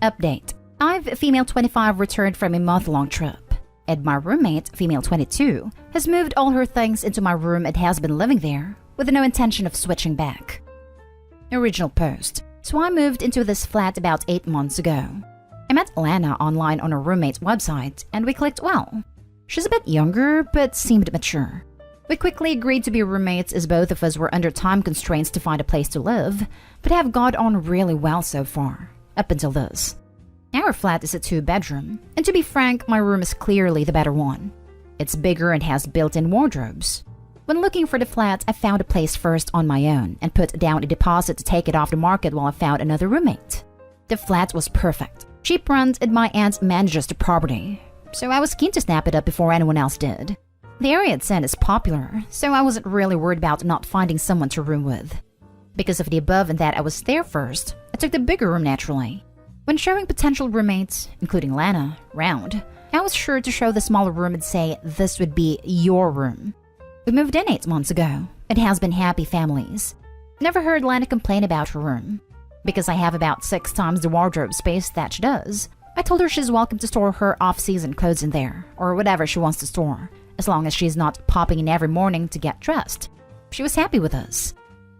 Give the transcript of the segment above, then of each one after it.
Update. I've female 25 returned from a month-long trip, and my roommate, female 22, has moved all her things into my room and has been living there with no intention of switching back. Original post. So I moved into this flat about 8 months ago. I met Lana online on her roommate's website, and we clicked well. She's a bit younger, but seemed mature. We quickly agreed to be roommates as both of us were under time constraints to find a place to live, but have got on really well so far, up until this. Our flat is a 2-bedroom, and to be frank, my room is clearly the better one. It's bigger and has built-in wardrobes. When looking for the flat, I found a place first on my own and put down a deposit to take it off the market while I found another roommate. The flat was perfect. Cheap rent, and my aunt manages the property, so I was keen to snap it up before anyone else did. The area it's in is popular, so I wasn't really worried about not finding someone to room with. Because of the above and that I was there first, I took the bigger room naturally. When showing potential roommates, including Lana, round, I was sure to show the smaller room and say this would be your room. We moved in 8 months ago. It has been happy families. Never heard Lana complain about her room. Because I have about 6 times the wardrobe space that she does, I told her she's welcome to store her off-season clothes in there, or whatever she wants to store, as long as she's not popping in every morning to get dressed. She was happy with us.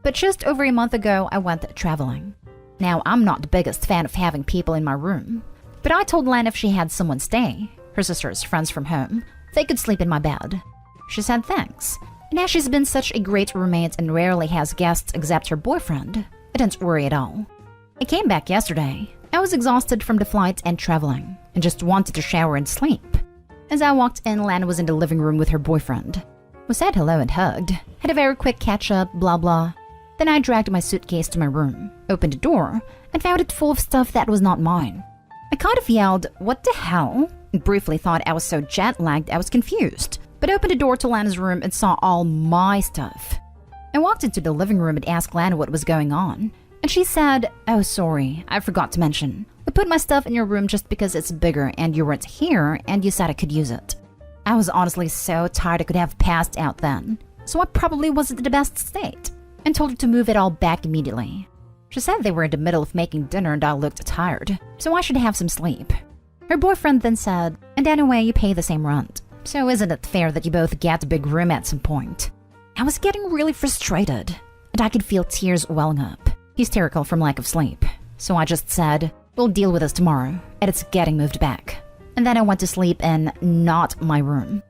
But just over a month ago, I went traveling. Now, I'm not the biggest fan of having people in my room, but I told Lana if she had someone stay, her sister's friends from home, they could sleep in my bed. She said thanks, and as she's been such a great roommate and rarely has guests except her boyfriend, I didn't worry at all. I came back yesterday. I was exhausted from the flight and traveling, and just wanted to shower and sleep. As I walked in, Lana was in the living room with her boyfriend. We said hello and hugged, had a very quick catch-up, blah blah. Then I dragged my suitcase to my room, opened the door, and found it full of stuff that was not mine. I kind of yelled, "What the hell?" and briefly thought I was so jet-lagged I was confused, but opened the door to Lana's room and saw all my stuff. I walked into the living room and asked Lana what was going on, and she said, "Oh, sorry, I forgot to mention. I put my stuff in your room just because it's bigger and you weren't here and you said I could use it." I was honestly so tired I could have passed out then, so I probably wasn't in the best state, and told her to move it all back immediately. She said they were in the middle of making dinner and I looked tired, so I should have some sleep. Her boyfriend then said, "And anyway, you pay the same rent, so isn't it fair that you both get a big room at some point?" I was getting really frustrated, and I could feel tears welling up, hysterical from lack of sleep, so I just said, "We'll deal with this tomorrow, and it's getting moved back." And then I went to sleep in not my room.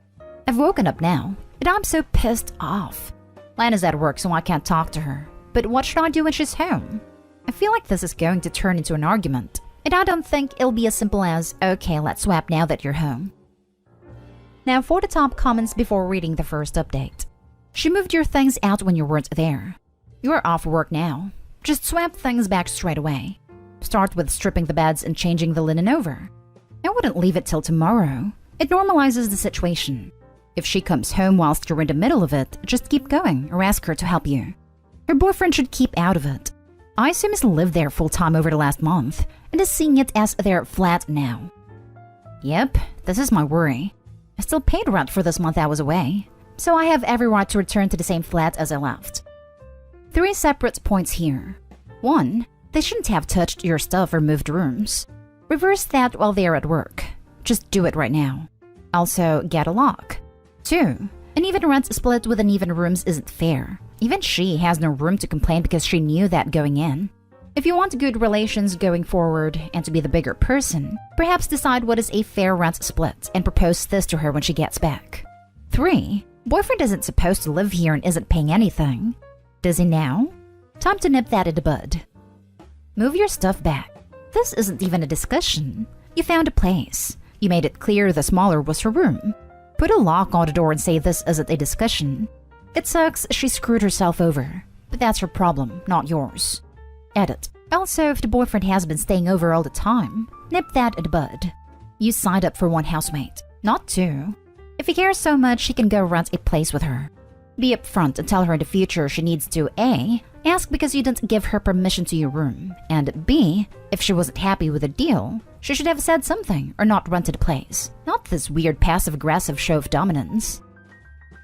I've woken up now, and I'm so pissed off. Lana's at work, so I can't talk to her. But what should I do when she's home? I feel like this is going to turn into an argument, and I don't think it'll be as simple as, "Okay, let's swap now that you're home." Now for the top comments before reading the first update. She moved your things out when you weren't there. You're off work now. Just swap things back straight away. Start with stripping the beds and changing the linen over. I wouldn't leave it till tomorrow. It normalizes the situation. If she comes home whilst you're in the middle of it, just keep going or ask her to help you. Her boyfriend should keep out of it. I assume he's lived there full-time over the last month and is seeing it as their flat now. Yep, this is my worry. I still paid rent for this month I was away, so I have every right to return to the same flat as I left. 3 separate points here. 1. They shouldn't have touched your stuff or moved rooms. Reverse that while they're at work. Just do it right now. Also, get a lock. 2. An even rent split with uneven rooms isn't fair. Even she has no room to complain because she knew that going in. If you want good relations going forward and to be the bigger person, perhaps decide what is a fair rent split and propose this to her when she gets back. 3. Boyfriend isn't supposed to live here and isn't paying anything. Does he now? Time to nip that in the bud. Move your stuff back. This isn't even a discussion. You found a place. You made it clear the smaller was her room. Put a lock on the door and say this isn't a discussion. It sucks she screwed herself over, but that's her problem, not yours. Edit. Also, if the boyfriend has been staying over all the time, nip that in the bud. You signed up for 1 housemate, not 2. If he cares so much, he can go rent a place with her. Be upfront and tell her in the future she needs to A. Ask because you didn't give her permission to your room, and B. If she wasn't happy with the deal, she should have said something or not rented a place. Not this weird passive-aggressive show of dominance.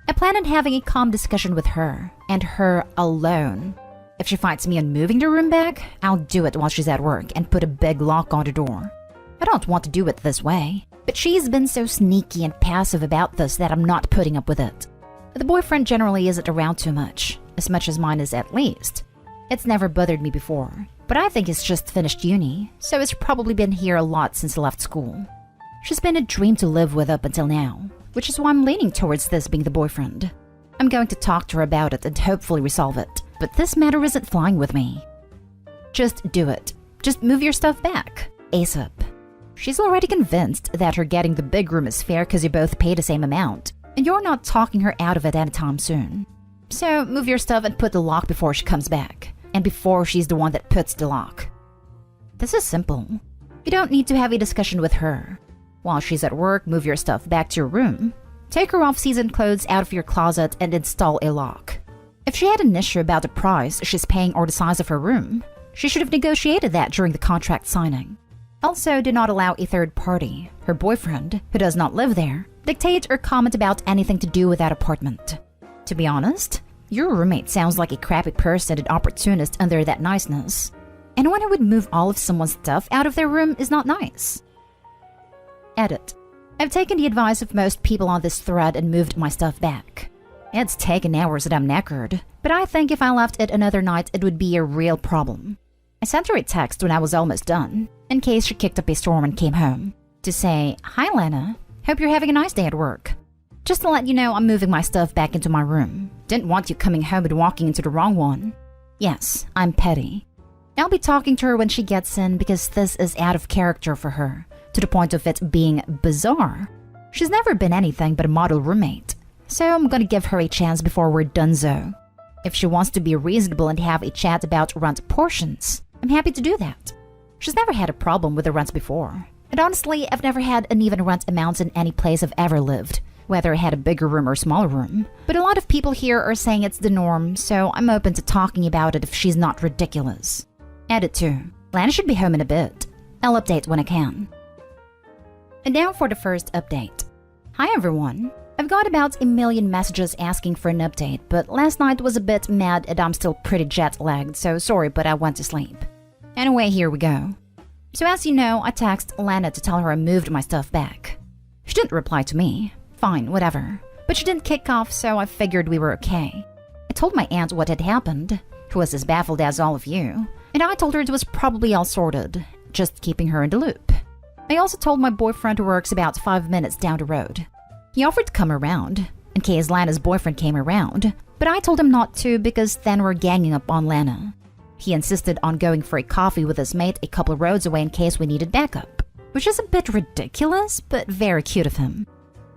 I plan on having a calm discussion with her, and her alone. If she fights me on moving the room back, I'll do it while she's at work and put a big lock on the door. I don't want to do it this way, but she's been so sneaky and passive about this that I'm not putting up with it. The boyfriend generally isn't around too much as mine is at least. It's never bothered me before, but I think he's just finished uni, so he's probably been here a lot since he left school. She's been a dream to live with up until now, which is why I'm leaning towards this being the boyfriend. I'm going to talk to her about it and hopefully resolve it, but this matter isn't flying with me. Just do it. Just move your stuff back. ASAP. She's already convinced that her getting the big room is fair because you both pay the same amount, and you're not talking her out of it anytime soon. So move your stuff and put the lock before she comes back, and before she's the one that puts the lock. This is simple. You don't need to have a discussion with her. While she's at work, move your stuff back to your room. Take her off-season clothes out of your closet and install a lock. If she had an issue about the price she's paying or the size of her room, she should have negotiated that during the contract signing. Also, do not allow a third party, her boyfriend, who does not live there, dictate or comment about anything to do with that apartment. To be honest, your roommate sounds like a crappy person and opportunist under that niceness. Anyone who would move all of someone's stuff out of their room is not nice. Edit. I've taken the advice of most people on this thread and moved my stuff back. It's taken hours and I'm knackered, but I think if I left it another night it would be a real problem. I sent her a text when I was almost done, in case she kicked up a storm and came home, to say, "Hi Lana, hope you're having a nice day at work. Just to let you know I'm moving my stuff back into my room. Didn't want you coming home and walking into the wrong one. Yes, I'm petty. I'll be talking to her when she gets in because this is out of character for her, to the point of it being bizarre. She's never been anything but a model roommate, so I'm gonna give her a chance before we're donezo. If she wants to be reasonable and have a chat about rent portions, I'm happy to do that. She's never had a problem with the rent before. And honestly, I've never had uneven rent amounts in any place I've ever lived, whether I had a bigger room or smaller room. But a lot of people here are saying it's the norm, so I'm open to talking about it if she's not ridiculous. Edit 2. Lana should be home in a bit. I'll update when I can. And now for the first update. Hi everyone. I've got about 1 million messages asking for an update, but last night was a bit mad and I'm still pretty jet-lagged, so sorry but I went to sleep. Anyway, here we go. So as you know, I texted Lana to tell her I moved my stuff back. She didn't reply to me. Fine, whatever. But she didn't kick off, so I figured we were okay. I told my aunt what had happened, who was as baffled as all of you, and I told her it was probably all sorted, just keeping her in the loop. I also told my boyfriend who works about 5 minutes down the road. He offered to come around, in case Lana's boyfriend came around, but I told him not to because then we're ganging up on Lana. He insisted on going for a coffee with his mate a couple of roads away in case we needed backup, which is a bit ridiculous, but very cute of him.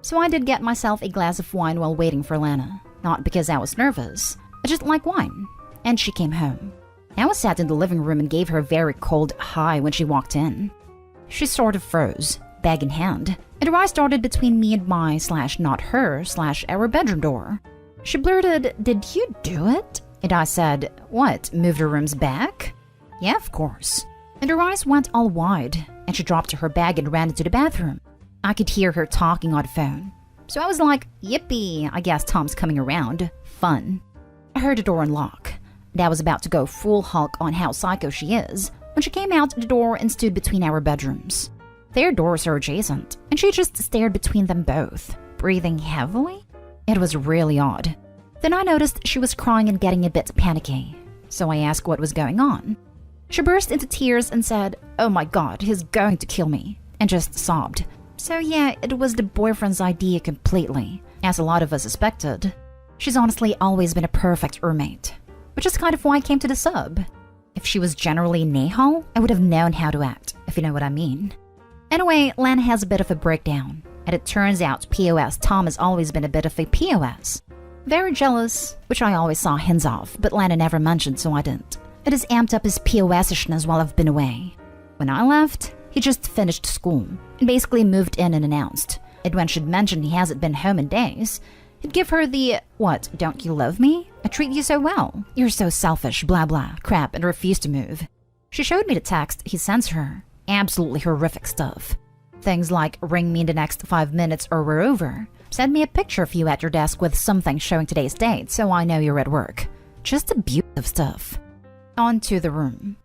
So I did get myself a glass of wine while waiting for Lana, not because I was nervous, I just like wine, and she came home. I was sat in the living room and gave her a very cold hi when she walked in. She sort of froze, bag in hand, and her eyes darted between me and my/not her/our bedroom door. She blurted, "Did you do it?" And I said, "What, moved her rooms back?" "Yeah, of course." And her eyes went all wide, and she dropped her bag and ran into the bathroom. I could hear her talking on the phone. So I was like, yippee, I guess Tom's coming around. Fun. I heard the door unlock, and I was about to go full Hulk on how psycho she is when she came out the door and stood between our bedrooms. Their doors are adjacent, and she just stared between them both, breathing heavily. It was really odd. Then I noticed she was crying and getting a bit panicky, so I asked what was going on. She burst into tears and said, "Oh my god, he's going to kill me," and just sobbed. So yeah, it was the boyfriend's idea completely, as a lot of us suspected. She's honestly always been a perfect roommate, which is kind of why I came to the sub. If she was generally Nahal, I would have known how to act, if you know what I mean. Anyway, Lana has a bit of a breakdown, and it turns out POS Tom has always been a bit of a POS. Very jealous, which I always saw hints of, but Lana never mentioned, so I didn't. It has amped up his POS-ishness while I've been away. When I left, he just finished school, and basically moved in and announced. And when she'd mentioned he hasn't been home in days, he'd give her the, "What, don't you love me? I treat you so well. You're so selfish, blah blah, crap," and refused to move. She showed me the text he sends her. Absolutely horrific stuff. Things like, "Ring me in the next 5 minutes or we're over. Send me a picture of you at your desk with something showing today's date so I know you're at work." Just abusive stuff. On to the room.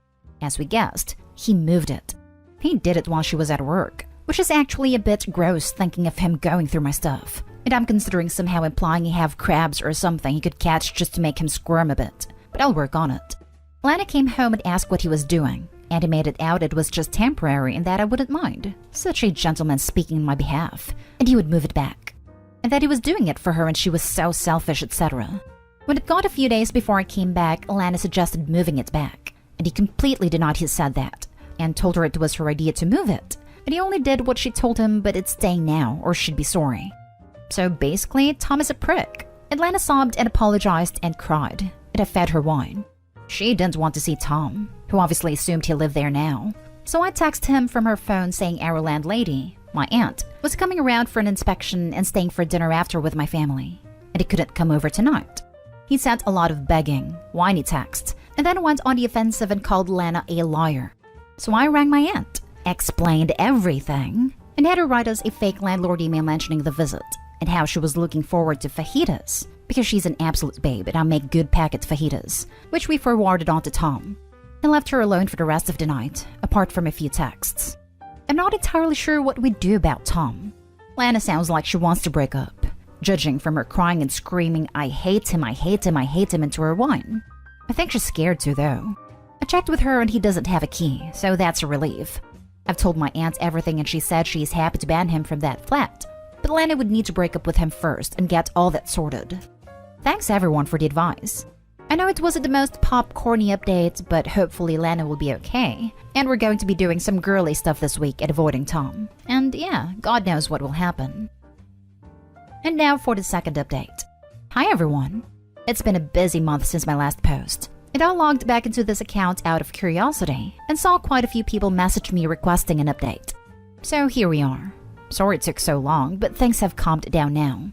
As we guessed, he moved it. He did it while she was at work, which is actually a bit gross thinking of him going through my stuff. And I'm considering somehow implying he have crabs or something he could catch just to make him squirm a bit. But I'll work on it. Lana came home and asked what he was doing, and he made it out it was just temporary and that I wouldn't mind. Such a gentleman speaking on my behalf, and he would move it back. And that he was doing it for her and she was so selfish, etc. When it got a few days before I came back, Lana suggested moving it back, and he completely denied he said that, and told her it was her idea to move it. And he only did what she told him, but it's staying now, or she'd be sorry. So basically, Tom is a prick. And Lana sobbed and apologized and cried, and I fed her wine. She didn't want to see Tom, who obviously assumed he lived there now. So I texted him from her phone saying our landlady, my aunt, was coming around for an inspection and staying for dinner after with my family, and he couldn't come over tonight. He sent a lot of begging, whiny texts, and then went on the offensive and called Lana a liar. So I rang my aunt, explained everything, and had her write us a fake landlord email mentioning the visit and how she was looking forward to fajitas because she's an absolute babe and I make good packet fajitas, which we forwarded on to Tom, and left her alone for the rest of the night, apart from a few texts. I'm not entirely sure what we'd do about Tom. Lana sounds like she wants to break up, judging from her crying and screaming, I hate him, I hate him, I hate him into her wine. I think she's scared too though. I checked with her and he doesn't have a key, so that's a relief. I've told my aunt everything and she said she's happy to ban him from that flat, but Lana would need to break up with him first and get all that sorted. Thanks everyone for the advice. I know it wasn't the most popcorny update, but hopefully Lana will be okay, and we're going to be doing some girly stuff this week at avoiding Tom. And yeah, God knows what will happen. And now for the second update. Hi everyone. It's been a busy month since my last post, and I logged back into this account out of curiosity and saw quite a few people message me requesting an update. So here we are. Sorry it took so long, but things have calmed down now.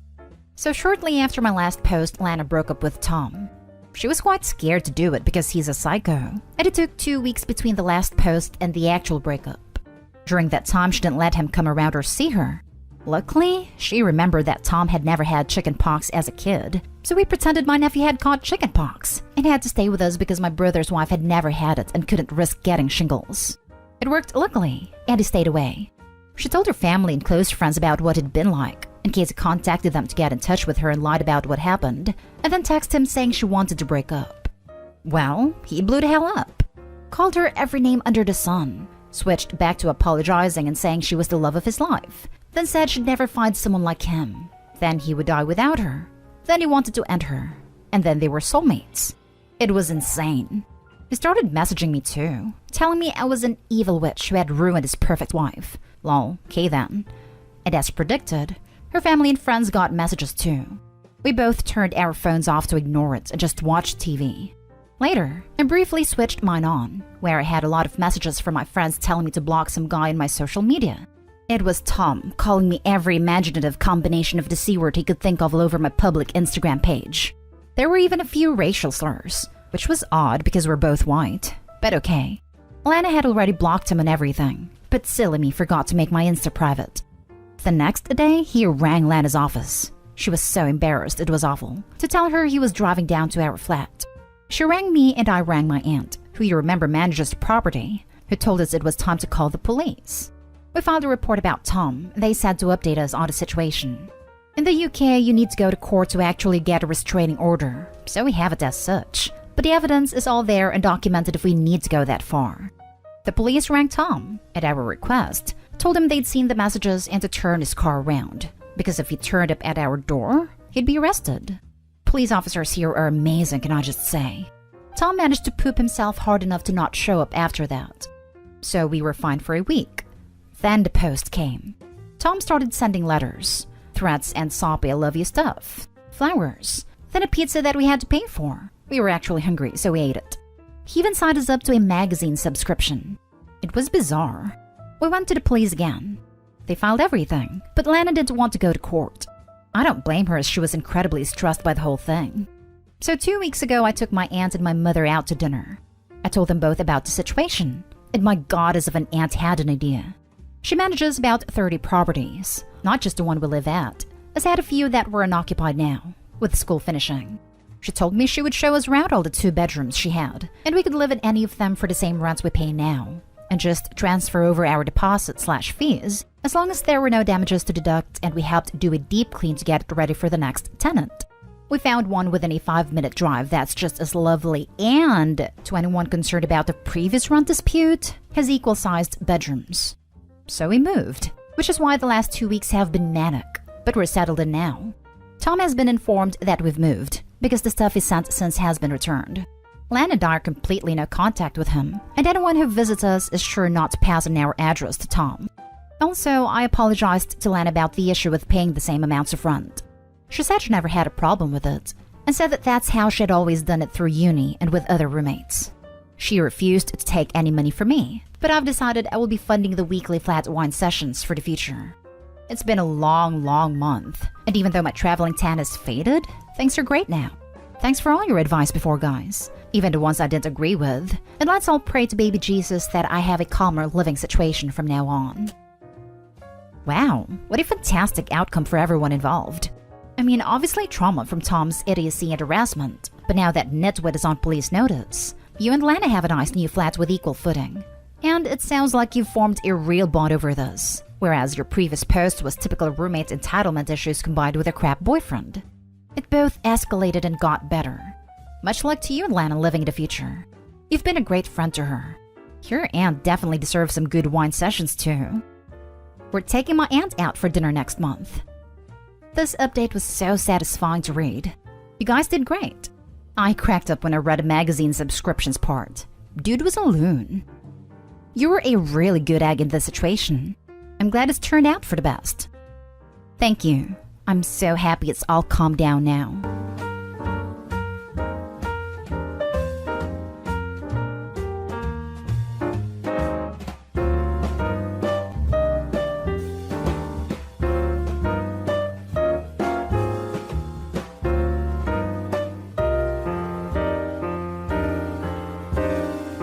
So shortly after my last post, Lana broke up with Tom. She was quite scared to do it because he's a psycho, and it took 2 weeks between the last post and the actual breakup. During that time, she didn't let him come around or see her. Luckily, she remembered that Tom had never had chickenpox as a kid, so we pretended my nephew had caught chickenpox and had to stay with us because my brother's wife had never had it and couldn't risk getting shingles. It worked luckily, and he stayed away. She told her family and close friends about what it'd been like, in case he contacted them to get in touch with her and lied about what happened, and then texted him saying she wanted to break up. Well, he blew the hell up. Called her every name under the sun, switched back to apologizing and saying she was the love of his life, then said she'd never find someone like him, then he would die without her, then he wanted to end her, and then they were soulmates. It was insane. He started messaging me too, telling me I was an evil witch who had ruined his perfect wife. Lol, okay then. And as predicted, her family and friends got messages too. We both turned our phones off to ignore it and just watched TV. Later, I briefly switched mine on, where I had a lot of messages from my friends telling me to block some guy in my social media. It was Tom calling me every imaginative combination of the C word he could think of all over my public Instagram page. There were even a few racial slurs, which was odd because we're both white, but okay. Lana had already blocked him and everything, but silly me forgot to make my Insta private. The next day, he rang Lana's office. She was so embarrassed, it was awful, to tell her he was driving down to our flat. She rang me and I rang my aunt, who you remember manages the property, who told us it was time to call the police. We filed a report about Tom. They said to update us on the situation. In the UK, you need to go to court to actually get a restraining order, so we have it as such. But the evidence is all there and documented if we need to go that far. The police rang Tom, at our request, told him they'd seen the messages and to turn his car around, because if he turned up at our door, he'd be arrested. Police officers here are amazing, can I just say. Tom managed to poop himself hard enough to not show up after that. So we were fine for a week. Then the post came. Tom started sending letters, threats and soppy I love you stuff, flowers, then a pizza that we had to pay for. We were actually hungry, so we ate it. He even signed us up to a magazine subscription. It was bizarre. We went to the police again. They filed everything, but Lana didn't want to go to court. I don't blame her as she was incredibly stressed by the whole thing. So 2 weeks ago, I took my aunt and my mother out to dinner. I told them both about the situation, and my god, as if an aunt had an idea. She manages about 30 properties, not just the one we live at, as I had a few that were unoccupied now, with school finishing. She told me she would show us around all the 2 bedrooms she had, and we could live in any of them for the same rents we pay now, and just transfer over our deposit/fees as long as there were no damages to deduct and we helped do a deep clean to get it ready for the next tenant. We found one within a 5-minute drive that's just as lovely, and to anyone concerned about the previous rent dispute, has equal-sized bedrooms. So we moved, which is why the last 2 weeks have been manic, but we're settled in now. Tom has been informed that we've moved, because the stuff he sent since has been returned. Lan and I are completely no contact with him, and anyone who visits us is sure not to pass on our address to Tom. Also, I apologized to Lan about the issue with paying the same amounts of rent. She said she never had a problem with it, and said that that's how she had always done it through uni and with other roommates. She refused to take any money from me, but I've decided I will be funding the weekly flat wine sessions for the future. It's been a long month, and even though my traveling tan has faded, things are great now. Thanks for all your advice before, guys, even the ones I didn't agree with, and let's all pray to baby Jesus that I have a calmer living situation from now on. Wow, what a fantastic outcome for everyone involved. I mean, obviously trauma from Tom's idiocy and harassment, but now that nitwit is on police notice, you and Lana have a nice new flat with equal footing. And it sounds like you've formed a real bond over this, whereas your previous post was typical roommate entitlement issues combined with a crap boyfriend. It both escalated and got better. Much luck to you and Lana living in the future. You've been a great friend to her. Your aunt definitely deserves some good wine sessions too. We're taking my aunt out for dinner next month. This update was so satisfying to read. You guys did great. I cracked up when I read a magazine subscriptions part. Dude was a loon. You were a really good egg in this situation. I'm glad it's turned out for the best. Thank you. I'm so happy it's all calmed down now.